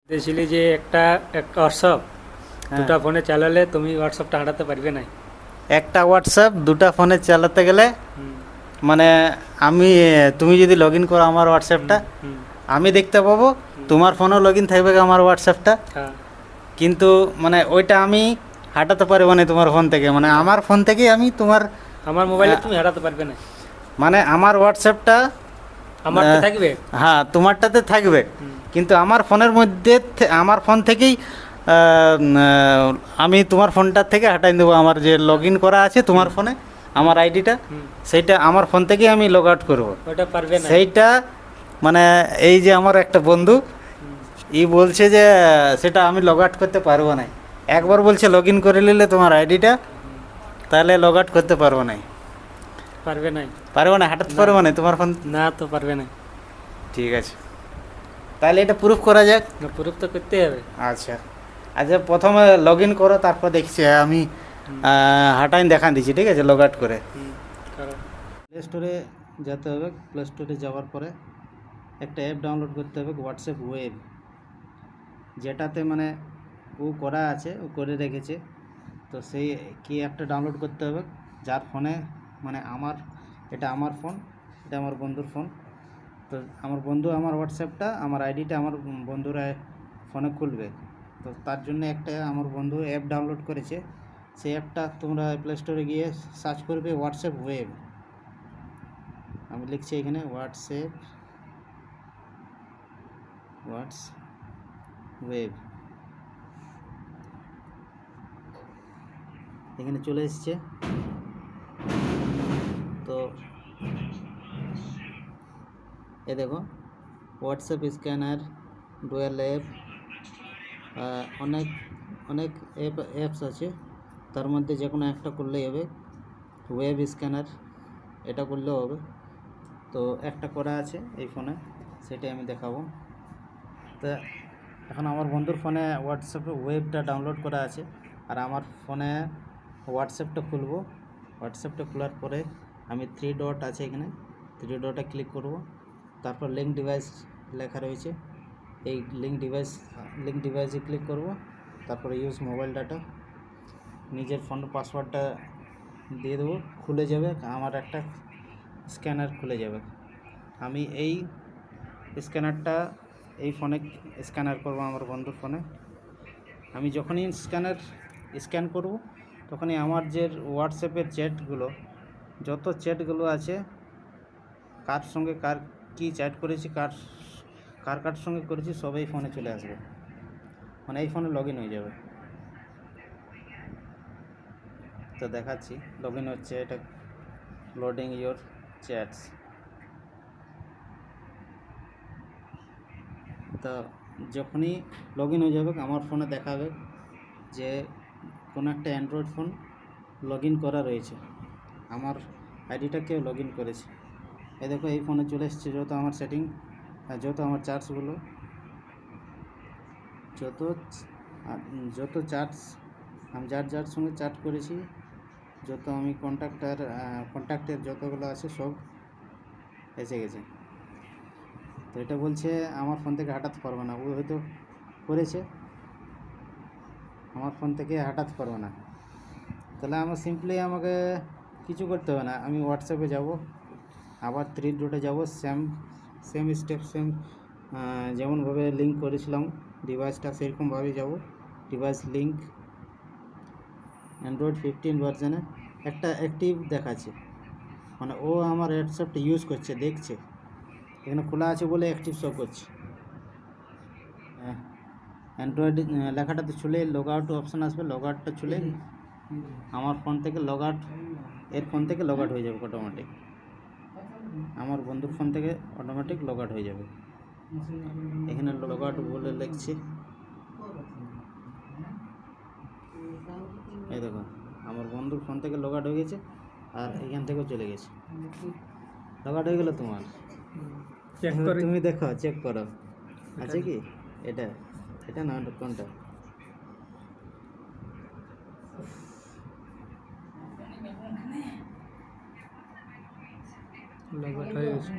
দেখছিলি যে একটা হোয়াটসঅ্যাপ দুটা ফোনে চালালে তুমি হোয়াটসঅ্যাপটা হাঁটাতে পারবে না। একটা হোয়াটসঅ্যাপ দুটা ফোনে চালাতে গেলে মানে তুমি যদি লগ ইন করো আমার হোয়াটসঅ্যাপটা আমি দেখতে পাবো, তোমার ফোনও লগ ইন থাকবে আমার হোয়াটসঅ্যাপটা, হ্যাঁ, কিন্তু মানে ওইটা আমি হাঁটাতে পারবো না তোমার ফোন থেকে, মানে আমার ফোন থেকেই আমি তোমার আমার মোবাইলে তুমি হাঁটাতে পারবে না, মানে আমার হোয়াটসঅ্যাপটা আমার থাকবে। হ্যাঁ তোমারটাতে থাকবে, কিন্তু আমার ফোনের মধ্যে আমার ফোন থেকেই আমি তোমার ফোনটার থেকে হাঁটাই দেবো, আমার যে লগ ইন করা আছে তোমার ফোনে আমার আইডিটা, সেইটা আমার ফোন থেকেই আমি লগ আউট করবো। ওটা পারবে না। সেইটা মানে এই যে আমার একটা বন্ধু বলছে যে সেটা আমি লগ আউট করতে পারবো না, একবার বলছে লগ ইন করে নিলে তোমার আইডিটা, তাহলে লগ আউট করতে পারবো না। পারবে না, পারবো না, হাঁটাতে পারবো না তোমার ফোন। না তো পারবে না। ঠিক আছে, তাহলে এটা প্রুফ করা যাক। প্রুফ তো করতে হবে। আচ্ছা আচ্ছা, প্রথমে লগ ইন করো, তারপর দেখছি আমি হাঁটাইন দেখান দিচ্ছি, ঠিক আছে? লগ আউট করে প্লে স্টোরে যেতে হবে, প্লে স্টোরে যাওয়ার পরে একটা অ্যাপ ডাউনলোড করতে হবে, হোয়াটসঅ্যাপ ওয়েব, যেটাতে মানে ও করা আছে, ও করে রেখেছে। তো সেই কি অ্যাপটা ডাউনলোড করতে হবে, যার ফোনে মানে এটা আমার ফোন, এটা আমার বন্ধুর ফোন। তো আমার বন্ধু আমার হোয়াটসঅ্যাপটা, আমার আইডিটা আমার বন্ধুরা ফোনে খুলবে। তো তার জন্য একটা আমার বন্ধু অ্যাপ ডাউনলোড করেছে, সেই অ্যাপটা তোমরা প্লে স্টোরে গিয়ে সার্চ করবে হোয়াটসঅ্যাপ ওয়েব। আমি লিখছি এখানে হোয়াটসঅ্যাপ ওয়েব, এখানে চলে এসছে। তো এ দেখো হোয়াটসঅ্যাপ স্ক্যানার, ডুয়েল অ্যাপ, অনেক অনেক অ্যাপস আছে, তার মধ্যে যে কোনো একটা করলেই হবে। ওয়েব স্ক্যানার এটা করলেও হবে। তো একটা করা আছে এই ফোনে, সেটাই আমি দেখাবো। তো এখন আমার বন্ধুর ফোনে হোয়াটসঅ্যাপে ওয়েবটা ডাউনলোড করা আছে, আর আমার ফোনে হোয়াটসঅ্যাপটা খুলবো। হোয়াটসঅ্যাপটা খোলার পরে আমি 3 ডট আছে এখানে, 3 ডটে ক্লিক করব। তারপর লিঙ্ক ডিভাইস লেখা রয়েছে, এই লিঙ্ক ডিভাইসে ক্লিক করব। তারপরে ইউজ মোবাইল ডাটা, নিজের ফোনের পাসওয়ার্ডটা দিয়ে দেবো, খুলে যাবে আমার একটা স্ক্যানার খুলে যাবে। আমি এই স্ক্যানারটা এই ফোনে স্ক্যানার করব আমার বন্ধুর ফোনে। আমি যখনই স্ক্যান করব, তখনই আমার যে হোয়াটসঅ্যাপের চ্যাটগুলো, যত চ্যাটগুলো আছে, কার সঙ্গে কার কী চ্যাট করেছি, কার সঙ্গে করেছি, সব এই ফোনে চলে আসবে, মানে এই ফোনে লগ ইন হয়ে যাবে। তো দেখাচ্ছি লগ ইন হচ্ছে, এটা লোডিং ইয়োর চ্যাটস। তো যখনই লগ ইন হয়ে যাবে আমার ফোনে দেখাবে যে কোনো একটা অ্যান্ড্রয়েড ফোন লগ ইন করা রয়েছে, আমার আইডিটা কেউ লগ ইন করেছে। এই দেখো এই ফোনে চলে এসছে যত আমার সেটিং, যত আমার চার্টসগুলো, যত চার্টস আমি যার সঙ্গে চ্যাট করেছি, যত আমি কন্ট্যাক্টের যতগুলো আছে সব এসে গেছে। তো এটা বলছে আমার ফোন থেকে হাঁটাতে পারবে না, ও হয়তো করেছে, আমার ফোন থেকে হাঁটাতে পারবে না। তাহলে সিম্পলি আমাকে কিছু করতে হবে না, আমি হোয়াটসঅ্যাপে যাব, আবার 3 ডটে যাব, সেম স্টেপ, যেমনভাবে লিঙ্ক করেছিলাম ডিভাইসটা, সেরকমভাবেই যাব। ডিভাইস লিঙ্ক, অ্যান্ড্রয়েড 15 ভার্জনে একটা অ্যাক্টিভ দেখাচ্ছে, মানে ও আমার হোয়াটসঅ্যাপটা ইউজ করছে, দেখছে এখানে খোলা আছে বলে অ্যাক্টিভ শো করছে। অ্যান্ড্রয়েড লেখাটাতে ছুলে লগ আউট অপশান আসবে, লগ আউটটা ছুলে আমার ফোন থেকে লগ আউট, এর ফোন থেকে লগ আউট হয়ে যাবে অটোমেটিক, আমার বন্ধুর ফোন থেকে অটোমেটিক লগ আউট হয়ে যাবে। এখানে লগ আউট বলে লিখছি, এই দেখো আমার বন্ধুর ফোন থেকে লগ আউট হয়ে গেছে, আর এখান থেকেও চলে গেছে, লগ আউট হয়ে গেলো তোমার। তুমি দেখো, চেক করো আছে কি, এটা না কোনটা।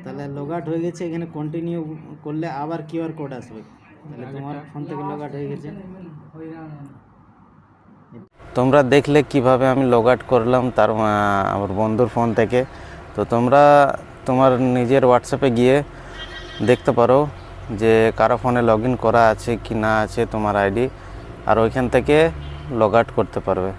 তাহলে লগ আউট হয়ে গেছে, এখানে কন্টিনিউ করলে আবার কিউআর কোড আসবে, তাহলে তোমার ফোন থেকে লগ আউট হয়ে গেছে। তোমরা দেখলে কিভাবে আমি লগ আউট করলাম আমার বন্ধুর ফোন থেকে। তো তোমরা তোমার নিজের হোয়াটসঅ্যাপে গিয়ে দেখতে পারো যে কারো ফোনে লগ ইন করা আছে কি না আছে তোমার আইডি, আর ওইখান থেকে লগ আউট করতে পারবে।